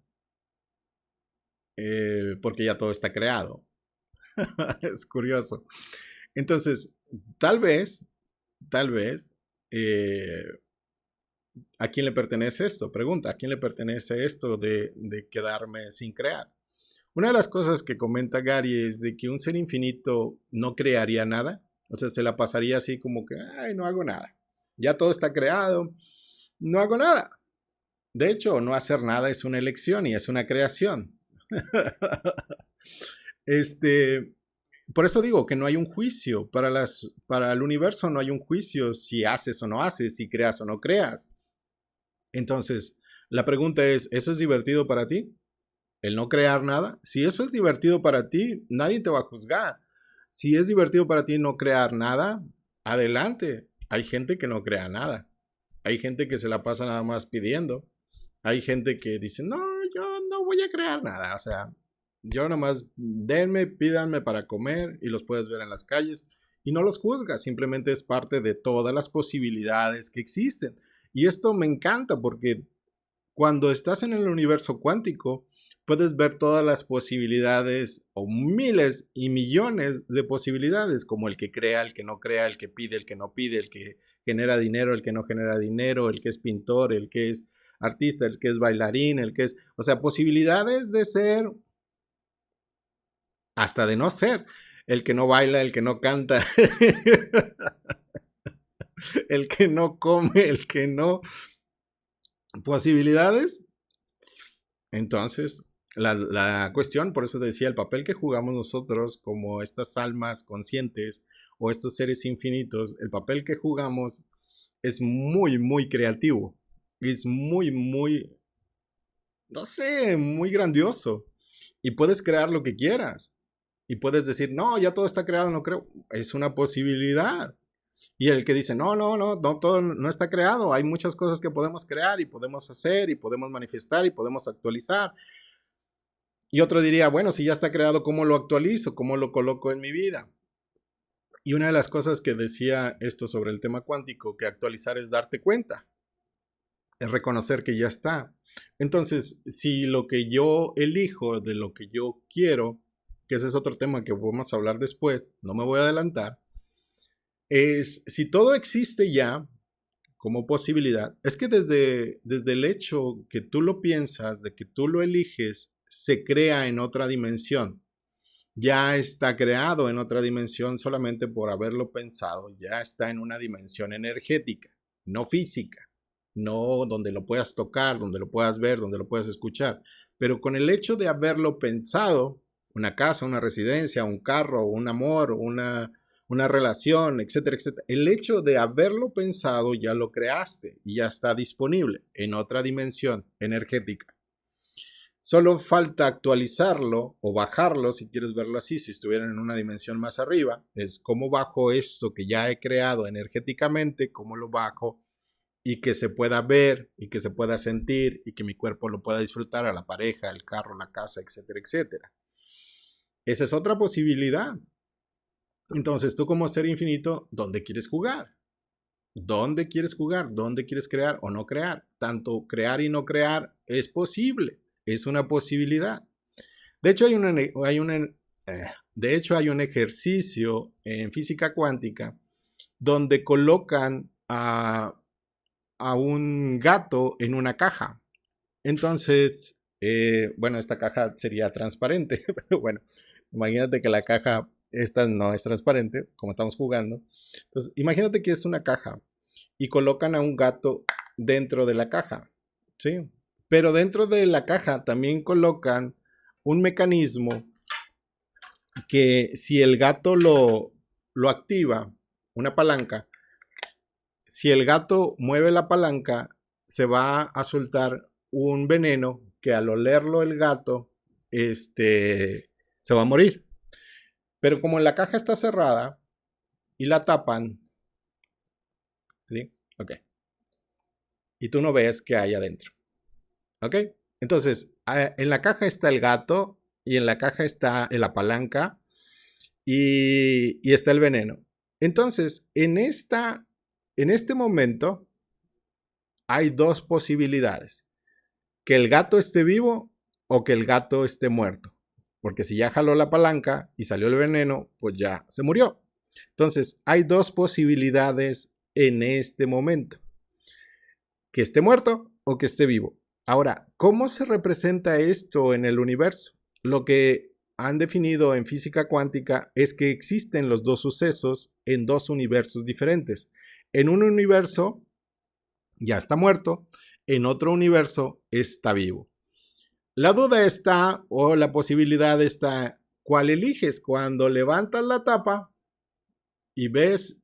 Porque ya todo está creado. Es curioso. Entonces, tal vez, tal vez, eh, ¿a quién le pertenece esto? Pregunta, ¿a quién le pertenece esto de quedarme sin crear? Una de las cosas que comenta Gary es de que un ser infinito no crearía nada, o sea, se la pasaría así como que, ay, no hago nada, ya todo está creado, no hago nada. De hecho, no hacer nada es una elección y es una creación. Este, por eso digo que no hay un juicio para el universo, no hay un juicio si haces o no haces, si creas o no creas. Entonces, la pregunta es, ¿eso es divertido para ti? El no crear nada. Si eso es divertido para ti, nadie te va a juzgar. Si es divertido para ti no crear nada, adelante. Hay gente que no crea nada. Hay gente que se la pasa nada más pidiendo. Hay gente que dice, no, yo no voy a crear nada. O sea, yo nada más denme, pídanme para comer y los puedes ver en las calles. Y no los juzgas, simplemente es parte de todas las posibilidades que existen. Y esto me encanta porque cuando estás en el universo cuántico, puedes ver todas las posibilidades o miles y millones de posibilidades, como el que crea, el que no crea, el que pide, el que no pide, el que genera dinero, el que no genera dinero, el que es pintor, el que es artista, el que es bailarín, el que es, o sea, posibilidades de ser, hasta de no ser, el que no baila, el que no canta, el que no come, el que no, posibilidades. Entonces, la cuestión, por eso decía, el papel que jugamos nosotros como estas almas conscientes o estos seres infinitos, el papel que jugamos es muy, muy creativo. Es muy, muy, no sé, muy grandioso. Y puedes crear lo que quieras. Y puedes decir, no, ya todo está creado, no creo. Es una posibilidad. Y el que dice, no, no, no, no, todo no está creado. Hay muchas cosas que podemos crear y podemos hacer y podemos manifestar y podemos actualizar. Y otro diría, bueno, si ya está creado, ¿cómo lo actualizo? ¿Cómo lo coloco en mi vida? Y una de las cosas que decía esto sobre el tema cuántico, que actualizar es darte cuenta, es reconocer que ya está. Entonces, si lo que yo elijo de lo que yo quiero, que ese es otro tema que vamos a hablar después, no me voy a adelantar, es si todo existe ya como posibilidad, es que desde el hecho que tú lo piensas, de que tú lo eliges, se crea en otra dimensión. Ya está creado en otra dimensión solamente por haberlo pensado, ya está en una dimensión energética, no física, no donde lo puedas tocar, donde lo puedas ver, donde lo puedas escuchar, pero con el hecho de haberlo pensado, una casa, una residencia, un carro, un amor, una relación, etcétera, etcétera, el hecho de haberlo pensado ya lo creaste y ya está disponible en otra dimensión energética. Solo falta actualizarlo o bajarlo, si quieres verlo así, si estuvieran en una dimensión más arriba, es cómo bajo esto que ya he creado energéticamente, cómo lo bajo y que se pueda ver y que se pueda sentir y que mi cuerpo lo pueda disfrutar, a la pareja, el carro, la casa, etcétera, etcétera. Esa es otra posibilidad. Entonces, tú como ser infinito, ¿dónde quieres jugar? ¿Dónde quieres jugar? ¿Dónde quieres crear o no crear? Tanto crear y no crear es posible, es una posibilidad. De hecho, hay un ejercicio en física cuántica donde colocan a un gato en una caja. Entonces, bueno, esta caja sería transparente, pero bueno, imagínate que la caja esta no es transparente, como estamos jugando. Entonces, imagínate que es una caja y colocan a un gato dentro de la caja, ¿sí? Pero dentro de la caja también colocan un mecanismo que si el gato lo activa, una palanca, si el gato mueve la palanca, se va a soltar un veneno que al olerlo el gato, se va a morir. Pero como la caja está cerrada y la tapan, ¿sí? Ok. Y tú no ves qué hay adentro. ¿Ok? Entonces, en la caja está el gato y en la caja está la palanca y está el veneno. Entonces, en este momento hay dos posibilidades. Que el gato esté vivo o que el gato esté muerto. Porque si ya jaló la palanca y salió el veneno, pues ya se murió. Entonces, hay dos posibilidades en este momento. Que esté muerto o que esté vivo. Ahora, ¿cómo se representa esto en el universo? Lo que han definido en física cuántica es que existen los dos sucesos en dos universos diferentes. En un universo ya está muerto, en otro universo está vivo. La duda está, o la posibilidad está, ¿cuál eliges? Cuando levantas la tapa y ves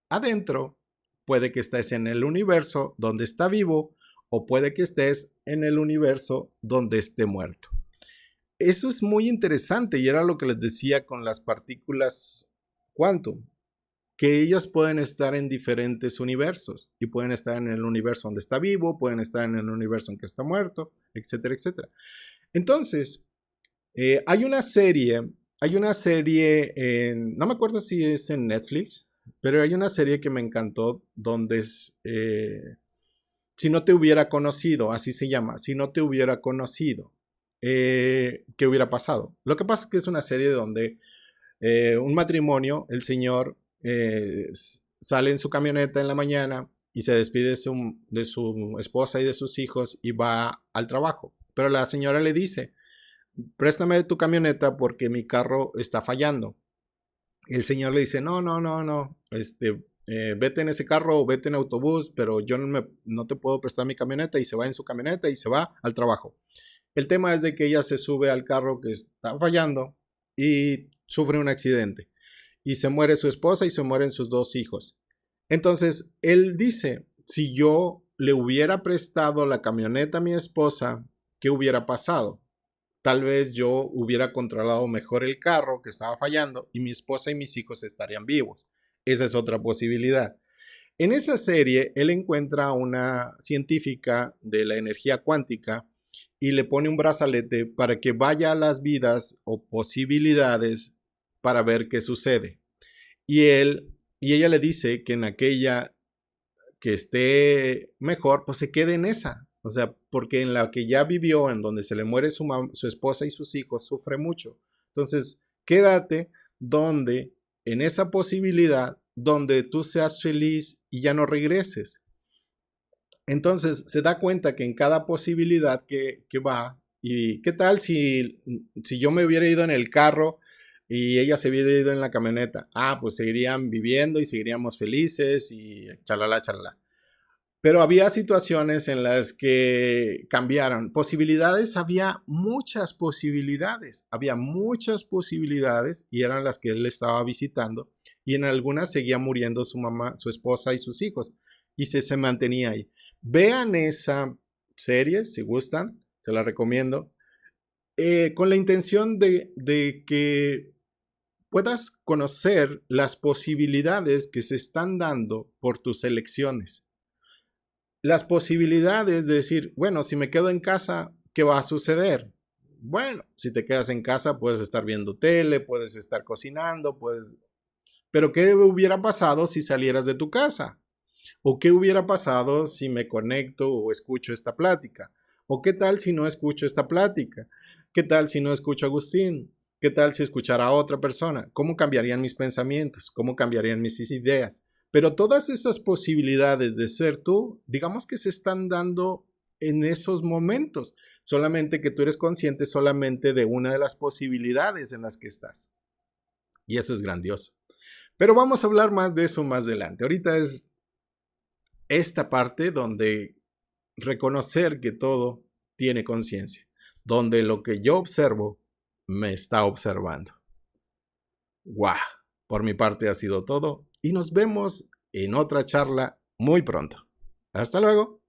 adentro, puede que estés en el universo donde está vivo o puede que estés en el universo donde esté muerto. Eso es muy interesante y era lo que les decía con las partículas quantum, que ellas pueden estar en diferentes universos y pueden estar en el universo donde está vivo, pueden estar en el universo en que está muerto, etcétera, etcétera. Entonces, hay una serie, no me acuerdo si es en Netflix, pero hay una serie que me encantó donde es, si no te hubiera conocido, así se llama, si no te hubiera conocido, ¿qué hubiera pasado? Lo que pasa es que es una serie donde un matrimonio, el señor sale en su camioneta en la mañana y se despide de su esposa y de sus hijos y va al trabajo. Pero la señora le dice, préstame tu camioneta porque mi carro está fallando. El señor le dice, no, no, no, no, vete en ese carro o vete en autobús, pero yo no te puedo prestar mi camioneta, y se va en su camioneta y se va al trabajo. El tema es de que ella se sube al carro que está fallando y sufre un accidente y se muere su esposa y se mueren sus dos hijos. Entonces, él dice, si yo le hubiera prestado la camioneta a mi esposa, ¿qué hubiera pasado? Tal vez yo hubiera controlado mejor el carro que estaba fallando y mi esposa y mis hijos estarían vivos. Esa es otra posibilidad. En esa serie, él encuentra a una científica de la energía cuántica y le pone un brazalete para que vaya a las vidas o posibilidades para ver qué sucede. Y ella le dice que en aquella que esté mejor, pues se quede en esa. O sea, porque en la que ya vivió, en donde se le muere su esposa y sus hijos, sufre mucho. Entonces, quédate donde, en esa posibilidad, donde tú seas feliz y ya no regreses. Entonces, se da cuenta que en cada posibilidad que va, y qué tal si yo me hubiera ido en el carro y ella se hubiera ido en la camioneta. Ah, pues seguirían viviendo y seguiríamos felices y chalala, chalala. Pero había situaciones en las que cambiaron. Posibilidades, había muchas posibilidades y eran las que él estaba visitando y en algunas seguía muriendo su mamá, su esposa y sus hijos y se mantenía ahí. Vean esa serie si gustan, se la recomiendo, con la intención de que puedas conocer las posibilidades que se están dando por tus elecciones. Las posibilidades de decir, bueno, si me quedo en casa, ¿qué va a suceder? Bueno, si te quedas en casa, puedes estar viendo tele, puedes estar cocinando, puedes... Pero ¿qué hubiera pasado si salieras de tu casa? ¿O qué hubiera pasado si me conecto o escucho esta plática? ¿O qué tal si no escucho esta plática? ¿Qué tal si no escucho a Agustín? ¿Qué tal si escuchara a otra persona? ¿Cómo cambiarían mis pensamientos? ¿Cómo cambiarían mis ideas? Pero todas esas posibilidades de ser tú, digamos que se están dando en esos momentos, solamente que tú eres consciente solamente de una de las posibilidades en las que estás. Y eso es grandioso. Pero vamos a hablar más de eso más adelante. Ahorita es esta parte donde reconocer que todo tiene conciencia, donde lo que yo observo me está observando. ¡Guau! Por mi parte ha sido todo y nos vemos en otra charla muy pronto. Hasta luego.